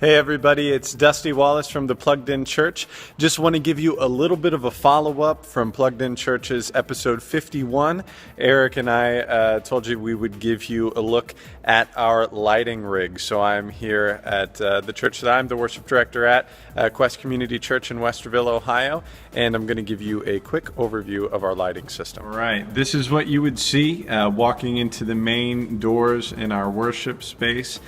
Hey everybody, it's Dusty Wallace from the Plugged In Church. Just want to give you a little bit of a follow-up from Plugged In Church's episode 51. Eric and I told you we would give you a look at our lighting rig. So I'm here at the church that I'm the worship director at, Quest Community Church in Westerville, Ohio, and I'm going to give you a quick overview of our lighting system. All right, this is what you would see walking into the main doors in our worship space.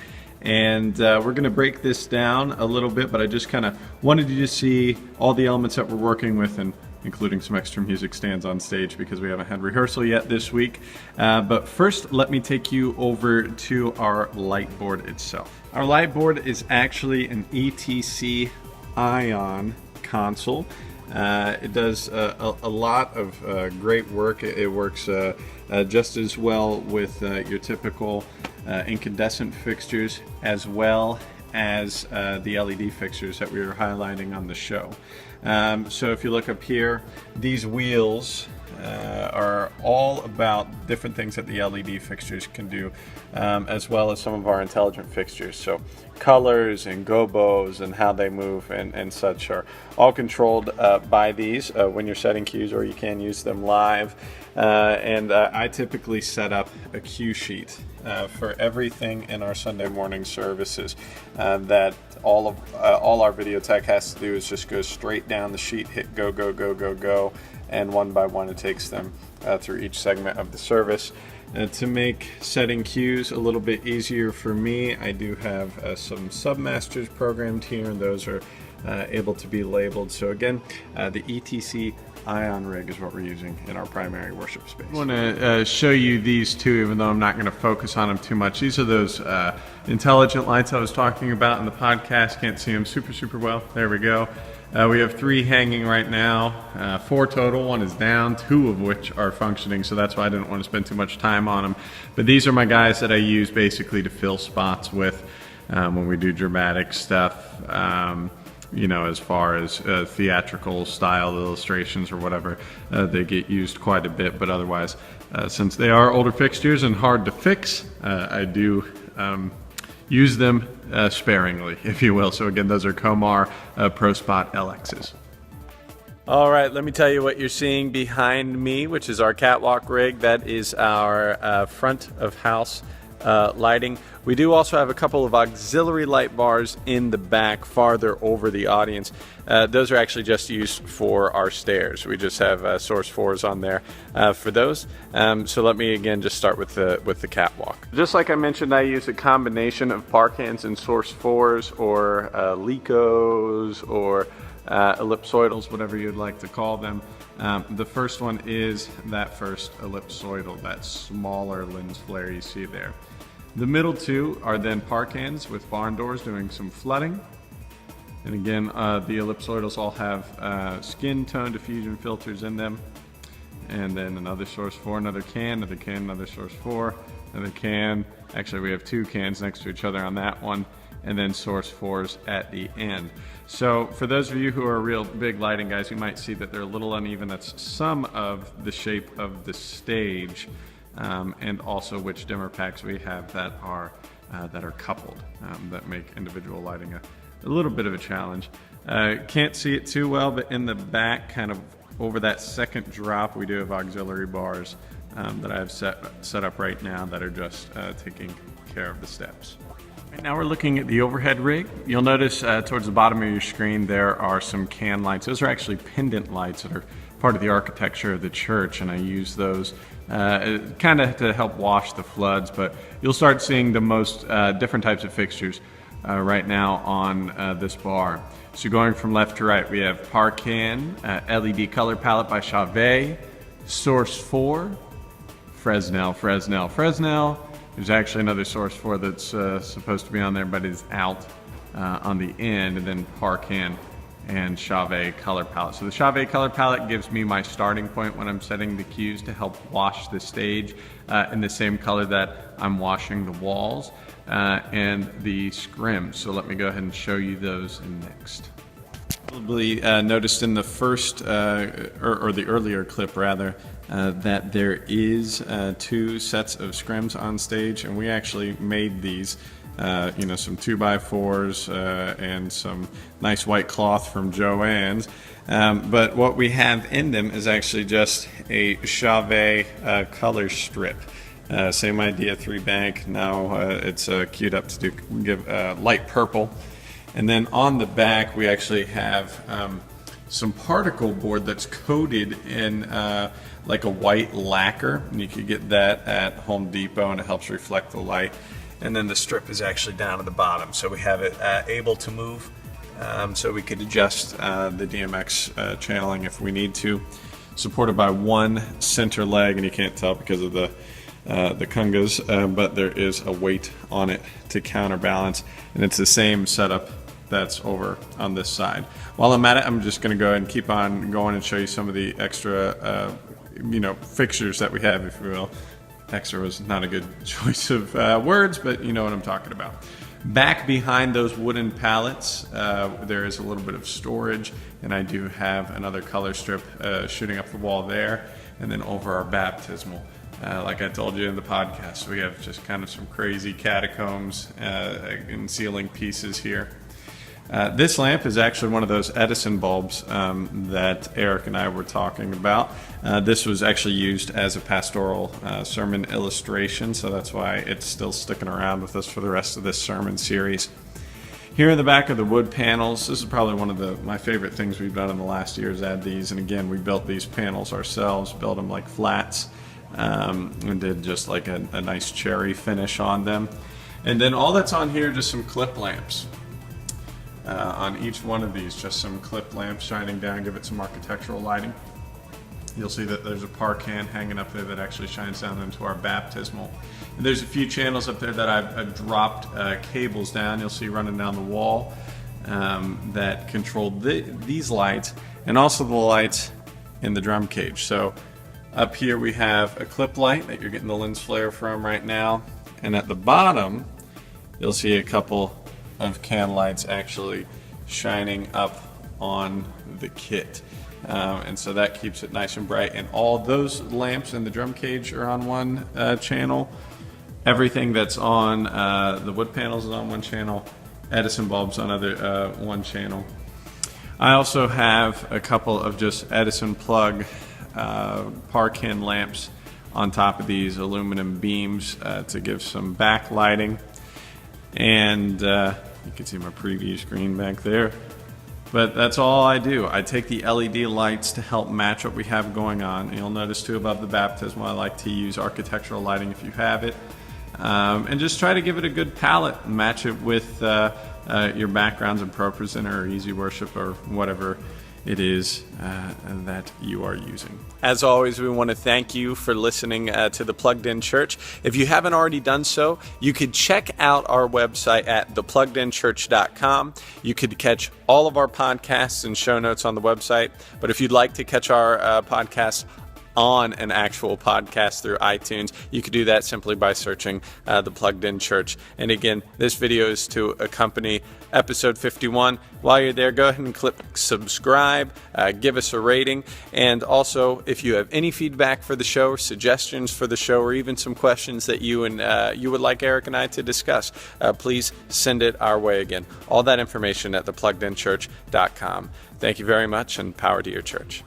And we're going to break this down a little bit, but I just kind of wanted you to see all the elements that we're working with, and including some extra music stands on stage because we haven't had rehearsal yet this week. But first, let me take you over to our light board itself. Our light board is actually an ETC Ion console. It does a lot of great work. It works just as well with your typical incandescent fixtures as well as the LED fixtures that we were highlighting on the show. So if you look up here, these wheels are all about different things that the LED fixtures can do, as well as some of our intelligent fixtures. So colors and gobos and how they move and such are all controlled by these when you're setting cues, or you can use them live. And I typically set up a cue sheet for everything in our Sunday morning services. That all our video tech has to do is just go straight down the sheet, hit go, go, go, go, go, and one by one it takes them through each segment of the service. To make setting cues a little bit easier for me, I do have some submasters programmed here, and those are able to be labeled. So again, the ETC Ion rig is what we're using in our primary worship space. I want to show you these two, even though I'm not going to focus on them too much. These are those intelligent lights I was talking about in the podcast. Can't see them super well. There we go. We have 3 hanging right now, 4 total. 1 is down, 2 of which are functioning, so that's why I didn't want to spend too much time on them. But these are my guys that I use basically to fill spots with when we do dramatic stuff, you know, as far as theatrical style illustrations or whatever. They get used quite a bit, but otherwise, since they are older fixtures and hard to fix, I do use them sparingly, if you will. So again, those are Comar ProSpot LXs. All right, let me tell you what you're seeing behind me, which is our catwalk rig. That is our front of house lighting. We do also have a couple of auxiliary light bars in the back farther over the audience. Those are actually just used for our stairs. We just have source 4s on there for those. So let me again just start with the catwalk. Just like I mentioned, I use a combination of park hands and source 4s, or Licos, or ellipsoidals, whatever you'd like to call them. The first one is that first ellipsoidal, that smaller lens flare you see there. The middle 2 are then park hands with barn doors doing some flooding. And again, the ellipsoidals all have skin tone diffusion filters in them. And then another source 4, another can, another source 4, another can. Actually, we have 2 cans next to each other on that one, and then source 4s at the end. So for those of you who are real big lighting guys, you might see that they're a little uneven. That's some of the shape of the stage, and also which dimmer packs we have that are coupled, that make individual lighting a little bit of a challenge. Can't see it too well, but in the back, kind of over that second drop, we do have auxiliary bars that I have set up right now that are just taking care of the steps. Right now we're looking at the overhead rig. You'll notice towards the bottom of your screen there are some can lights. Those are actually pendant lights that are part of the architecture of the church, and I use those kind of to help wash the floods. But you'll start seeing the most different types of fixtures right now on this bar. So going from left to right, we have Parcan, LED color palette by Chauvet, Source 4, Fresnel. There's actually another Source 4 that's supposed to be on there, but is out on the end, and then Parcan and Chauvet color palette. So the Chauvet color palette gives me my starting point when I'm setting the cues to help wash the stage in the same color that I'm washing the walls and the scrims. So let me go ahead and show you those next. Probably noticed in the first, or the earlier clip rather, that there is 2 sets of scrims on stage, and we actually made these some 2x4s and some nice white cloth from Joann's. But what we have in them is actually just a Chauvet color strip. Same idea, 3-bank. Now it's queued up to give light purple. And then on the back we actually have some particle board that's coated in like a white lacquer, and you could get that at Home Depot, and it helps reflect the light. And then the strip is actually down at the bottom, so we have it able to move, so we could adjust the DMX channeling if we need to. Supported by one center leg, and you can't tell because of the kungas, but there is a weight on it to counterbalance, and it's the same setup that's over on this side. While I'm at it, I'm just going to go ahead and keep on going and show you some of the extra fixtures that we have, if you will. Extra was not a good choice of words, but you know what I'm talking about. Back behind those wooden pallets, there is a little bit of storage, and I do have another color strip shooting up the wall there. And then over our baptismal, like I told you in the podcast, we have just kind of some crazy catacombs and ceiling pieces here. This lamp is actually one of those Edison bulbs that Eric and I were talking about. This was actually used as a pastoral sermon illustration, so that's why it's still sticking around with us for the rest of this sermon series. Here in the back of the wood panels, this is probably one of my favorite things we've done in the last year is add these. And again, we built these panels ourselves, built them like flats, and did just like a nice cherry finish on them. And then all that's on here, just some clip lamps. On each one of these, just some clip lamps shining down, give it some architectural lighting. You'll see that there's a par can hanging up there that actually shines down into our baptismal. And there's a few channels up there that I've dropped cables down. You'll see running down the wall that control these lights, and also the lights in the drum cage. So up here we have a clip light that you're getting the lens flare from right now, and at the bottom you'll see a couple of can lights actually shining up on the kit, and so that keeps it nice and bright. And all those lamps in the drum cage are on one channel. Everything that's on the wood panels is on one channel. Edison bulbs on one channel. I also have a couple of just Edison plug Parkin lamps on top of these aluminum beams to give some backlighting. And you can see my preview screen back there. But that's all I do. I take the LED lights to help match what we have going on. And you'll notice too above the baptismal, I like to use architectural lighting if you have it. And just try to give it a good palette and match it with your backgrounds in Pro Presenter or Easy Worship or whatever it is that you are using. As always, we want to thank you for listening to The Plugged In Church. If you haven't already done so, you could check out our website at thepluggedinchurch.com. You could catch all of our podcasts and show notes on the website. But if you'd like to catch our podcasts on an actual podcast through iTunes, you could do that simply by searching The Plugged In Church. And again, this video is to accompany episode 51. While you're there, go ahead and click subscribe, give us a rating, and also if you have any feedback for the show, or suggestions for the show, or even some questions that you would like Eric and I to discuss, please send it our way. Again, all that information at thepluggedinchurch.com. Thank you very much, and power to your church.